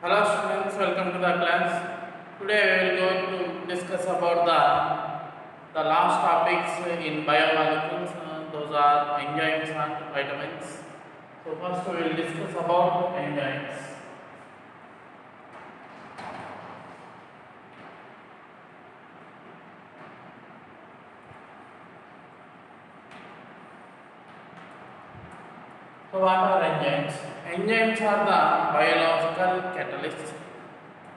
Hello students, welcome to the class. Today we will going to discuss about the last topics in biomolecules. Those are enzymes and vitamins. So first we will discuss about enzymes. So what are enzymes? Enzymes are the biological catalysts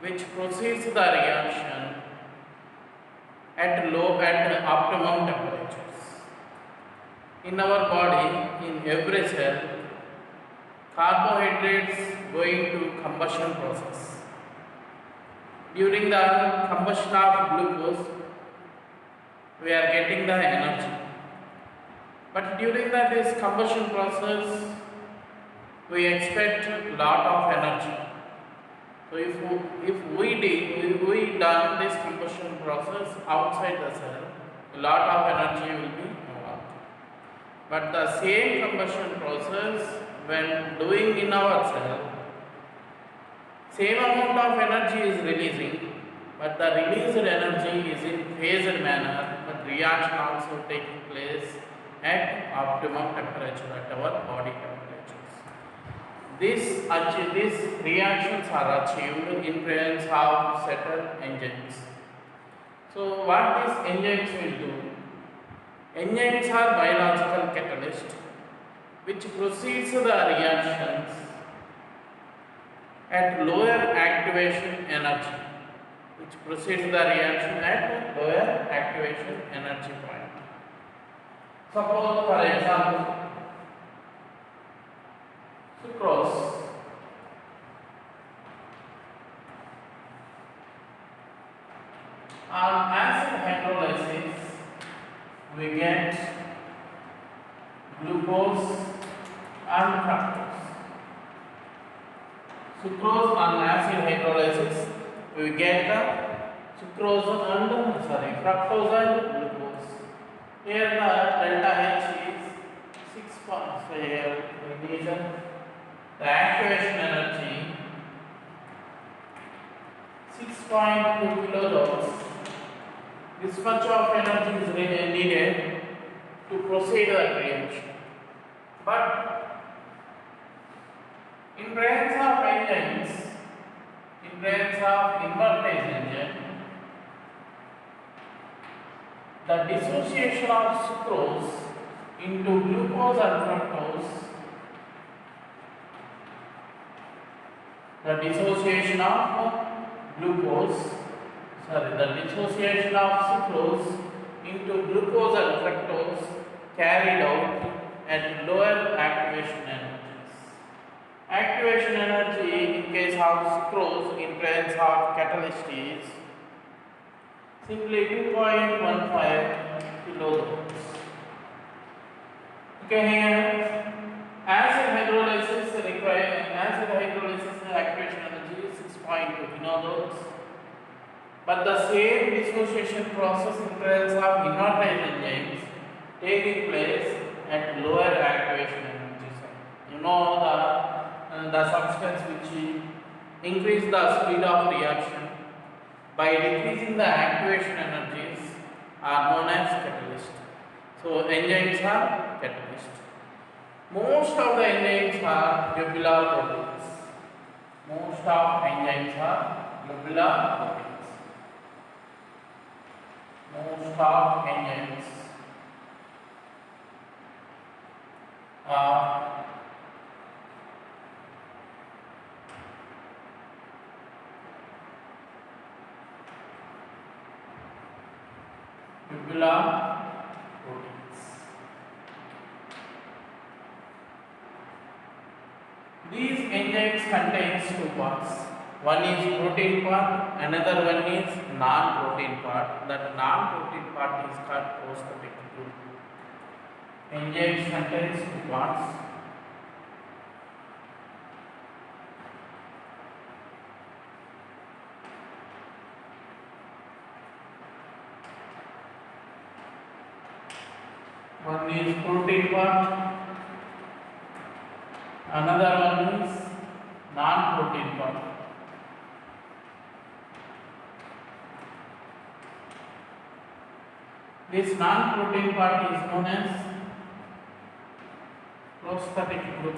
which proceeds the reaction at optimum temperatures. In our body, in every cell, carbohydrates go into combustion process. During the combustion of glucose, we are getting the energy. But during this combustion process, we expect lot of energy. So if we done this combustion process outside the cell, a lot of energy will be involved. But the same combustion process when doing in our cell, same amount of energy is releasing, but the released energy is in phased manner, but reaction also taking place at optimum temperature, at our body temperatures. These reactions are achieved in presence of certain enzymes. So what these enzymes will do? Enzymes are biological catalysts which proceeds the reactions at lower activation energy, which proceeds the reaction at lower activation energy point. Suppose for example, sucrose. On acid hydrolysis, we get glucose and fructose. Sucrose on acid hydrolysis, we get the fructose and glucose. Here the delta H is 6 points. So here we need the activation energy 6.2 kilojoules. This much of energy is needed to proceed the reaction. But in presence of enzymes, in presence of invertase enzyme, the dissociation of sucrose into glucose and fructose, the dissociation of sucrose into glucose and fructose carried out at lower activation energies. Activation energy in case of sucrose in presence of catalyst is simply 2.15 kilojoules. Okay, here acid hydrolysis activation energy is 6.2 kilojoules. But the same dissociation process in presence of invertase enzymes taking place at lower activation energy. You know the substance which increase the speed of reaction by decreasing the activation energies are known as catalyst. So enzymes are catalyst. Most of the enzymes are globular proteins. Most of enzymes are globular proteins. Most of enzymes are globular proteins. These enzymes contains two parts. One is protein part, another one is non-protein part. That non-protein part is called prosthetic group. Enzymes contains two parts. One is protein part, another one is non-protein part. This non-protein part is known as prosthetic group.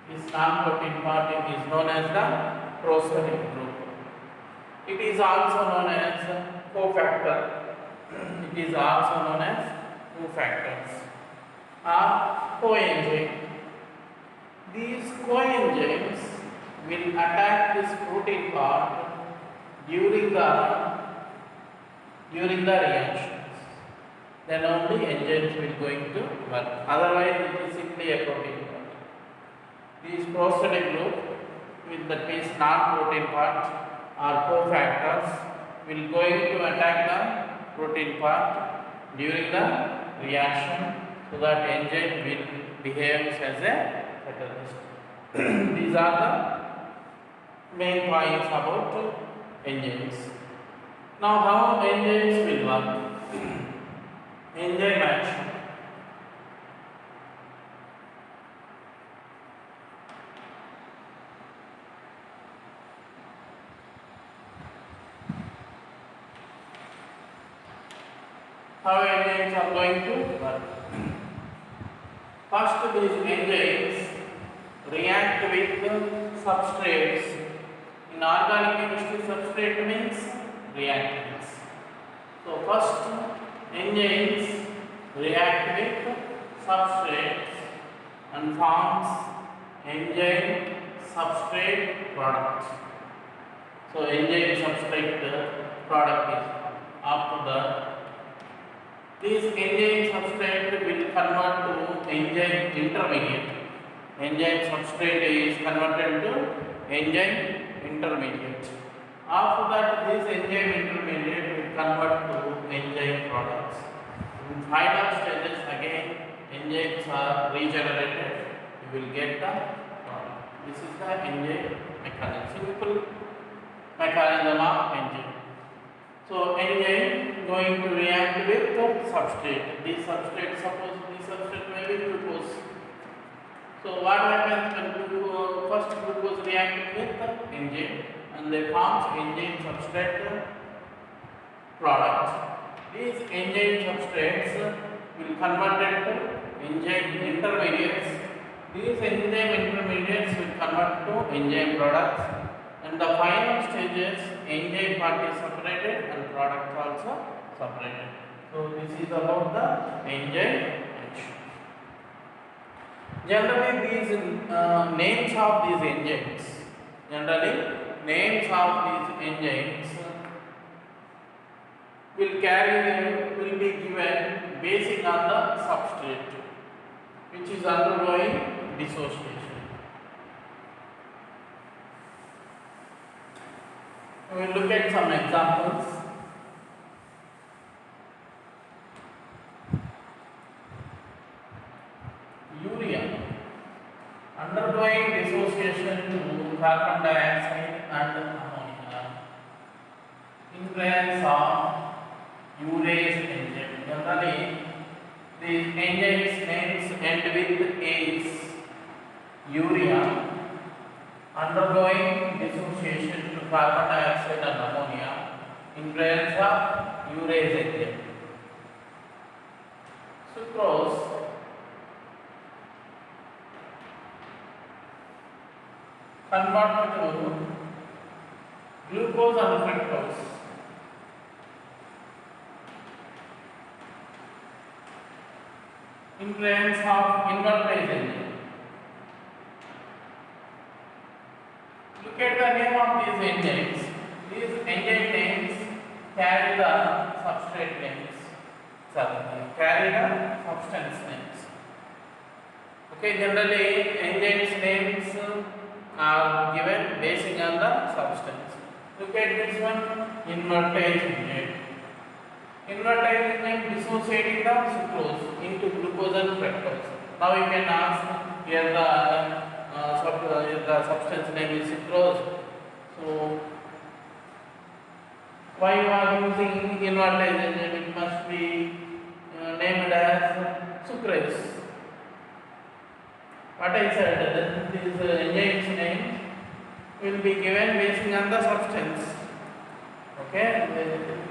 This non-protein part is known as the prosthetic group. It is also known as cofactor. It is also known as cofactors or coenzyme. These coenzymes will attack this protein part during the reactions. Then only enzymes will going to work. Otherwise, it is simply a protein part. These prosthetic group with that means non-protein parts or cofactors will going to attack the protein part during the reaction, so that enzyme will behave as a catalyst. These are the main points about enzymes. Now, how enzymes will work? Enzyme action. How enzymes are going to work? First, these enzymes react with substrates. In organic chemistry, substrate means reactants. So, first enzymes react with substrates and forms enzyme substrate product. So, enzyme substrate product is after that. This enzyme substrate will convert to enzyme intermediate. Enzyme substrate is converted to enzyme intermediate. After that, this enzyme intermediate will convert to enzyme products. In final stages, again, enzymes are regenerated. You will get the product. This is the enzyme mechanism. Simple mechanism of enzyme. So, enzyme going to react with the substrate. This substrate, suppose this substrate may be glucose. So, what happens when first glucose reacts with the enzyme and they forms enzyme substrate product. These enzyme substrates will convert it to enzyme intermediates. These enzyme intermediates will convert to enzyme products. And the final stages, enzyme part is separated and product also separated. So, this is about the enzyme action. Generally, these names of these enzymes, will be given based on the substrate which is undergoing dissociation. We will look at some examples. Urea undergoing dissociation to carbon dioxide and ammonia in presence of urease enzyme. Generally, these enzymes names end with ACE. Urea undergoing dissociation to carbon dioxide and ammonia in presence of urease enzyme. Sucrose convert to glucose and fructose. In presence of invertase enzyme. Look at the name of these enzymes. These enzyme names carry the substrate names. Carry the substance names. Okay, generally enzymes names are given based on the substance. Look at this one, invertase enzyme. Invertase enzyme dissociating the sucrose into glucose and fructose. Now you can ask here the substance name is sucrose. So why you are using invertase enzyme? It must be named as sucrase. What I said, that this enzyme's name will be given based on the substance. Okay,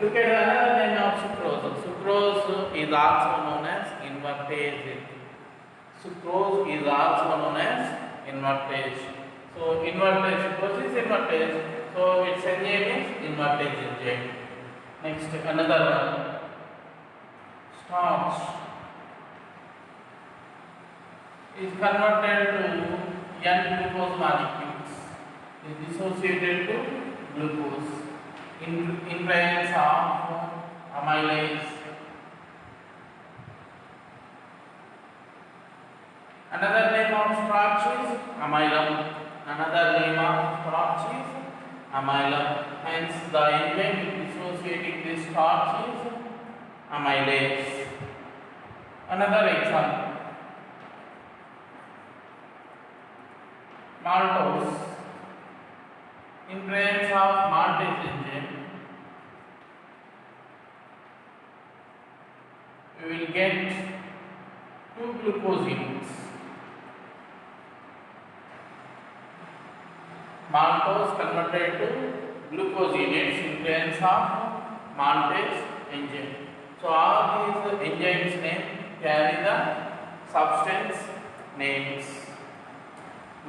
look at another name of sucrose. Sucrose is also known as invertase. Sucrose is also known as invertase. So invertase, sucrose is invertase. So its enzyme is invertase enzyme. Next, another one, starch is converted to N-glucose molecules. Is dissociated to glucose in presence of amylase. Another name of starch is amylum. Another name of starch is amylum. Hence, the enzyme dissociating this starch is amylase. Another example, maltose. In presence of maltase enzyme, we will get two glucose units. Maltose converted to glucose units in presence of maltase enzyme. So all these enzymes name carry the substance names.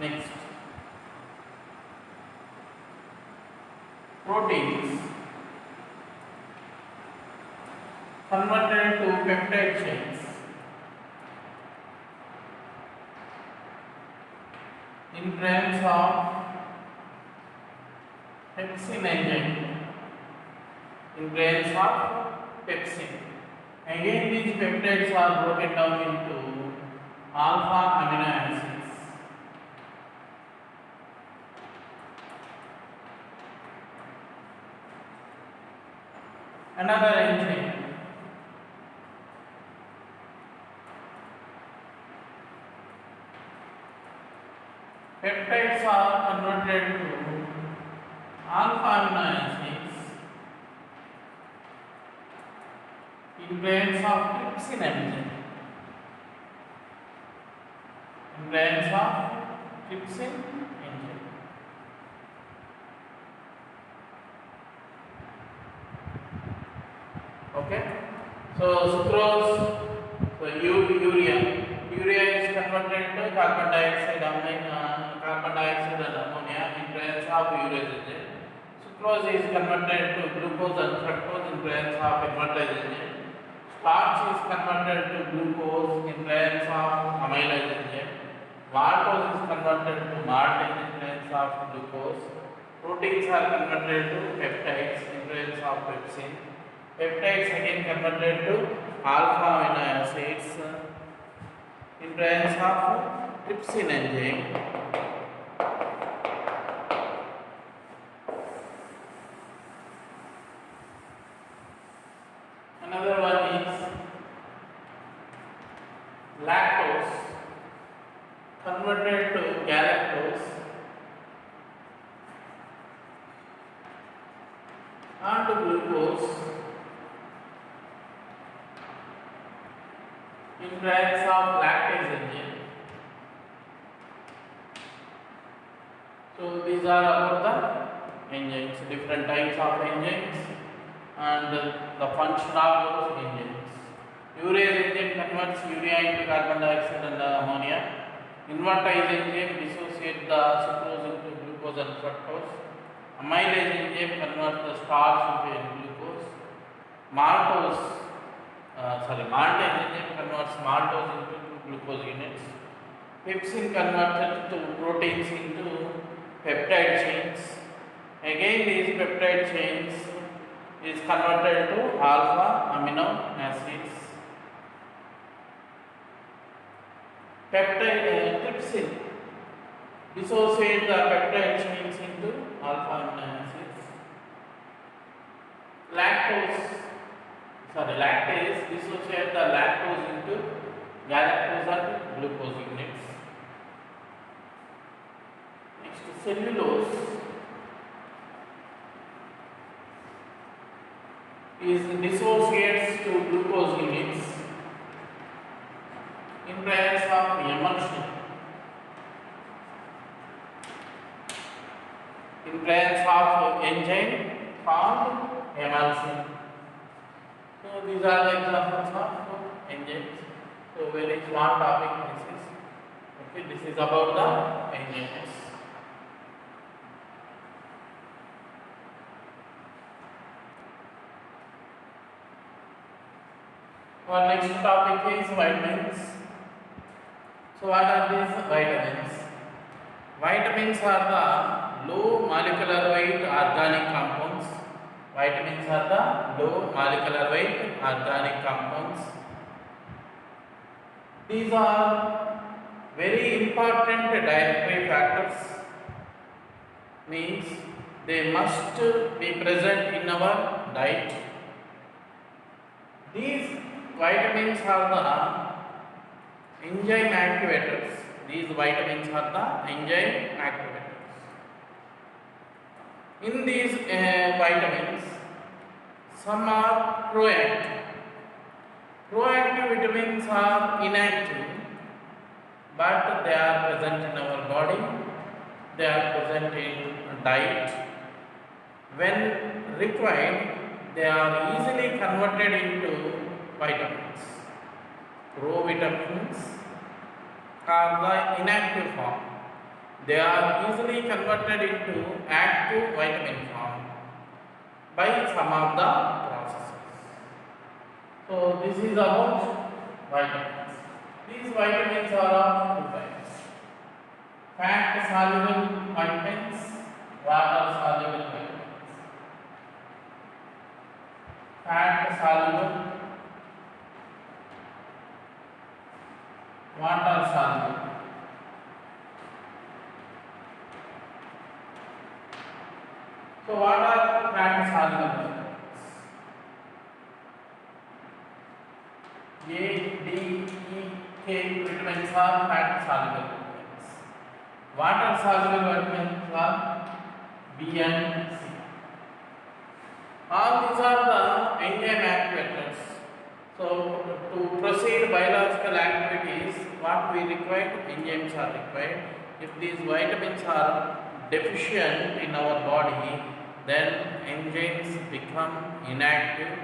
Next, proteins converted to peptide chains in presence of pepsin enzyme. In presence of pepsin. Again, these peptides are broken down into alpha amino acids. Another enzyme, peptides are converted to alpha amino acids in presence of trypsin enzyme. In presence of trypsin enzyme. Okay. So sucrose, so urea. Urea is converted to carbon dioxide, carbon dioxide and ammonia in presence of urease enzyme. Sucrose is converted to glucose and fructose in presence of invertase enzyme. Starch is converted to glucose in presence of amylase enzyme. Maltose is converted to maltase in presence of glucose. Proteins are converted to peptides in presence of pepsin. Peptides again converted to alpha amino acids in presence of trypsin enzyme. Another one is lactose converted to galactose and glucose in presence of lactase enzyme. So these are about the enzymes, different types of enzymes and the function of those enzymes. Urease enzyme converts urea into carbon dioxide and ammonia. Invertase enzyme dissociates the sucrose into glucose and fructose. Amylase enzyme converts the starch into N-glucose. Maltase enzyme converts maltose into glucose units. Pepsin converted to proteins into peptide chains. Again, these peptide chains is converted to alpha amino acids. Trypsin dissociate the peptide chains into alpha amino acids. Lactase dissociate the lactose into galactose and glucose units. Next, cellulose is dissociates to glucose units in presence of emulsion. In presence of enzyme called emulsion. So these are the examples of enzymes. So very small topic this is. Okay, this is about the enzymes. Our next topic is vitamins. So what are these vitamins? Vitamins are the low molecular weight organic compounds. Vitamins are the low molecular weight organic compounds. These are very important dietary factors. Means they must be present in our diet. These vitamins are the enzyme activators. These vitamins are the enzyme activators. In these vitamins, some are proactive. Proactive vitamins are inactive, but they are present in our body. They are present in diet. When required, they are easily converted into vitamins. Provitamins are the inactive form. They are easily converted into active vitamin form by some of the processes. So this is about vitamins. These vitamins are of two types: fat soluble vitamins, water soluble vitamins. Fat soluble, water soluble. So what are fat soluble vitamins? A, D, E, K vitamins are fat soluble vitamins. Water soluble vitamins are B and C. All these are the enzyme activators. So to proceed biological activities, what we require, enzymes are required. If these vitamins are deficient in our body, then enzymes become inactive,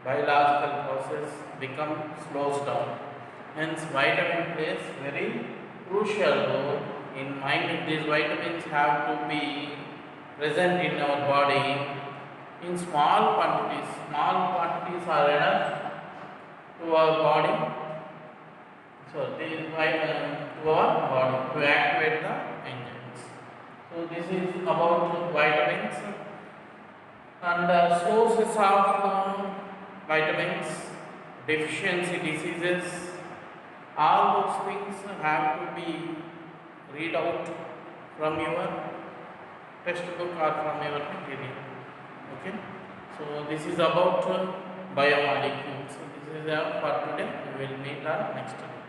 biological process become slows down. Hence vitamin plays very crucial role in mind. These vitamins have to be present in our body in small quantities. Small quantities are enough to our body. So these vitamins to our body to activate the enzymes. So this is about vitamins and sources of vitamins, deficiency diseases. All those things have to be read out from your textbook or from your material. Okay. So this is about biomolecules. So this is for today. We will meet our next time.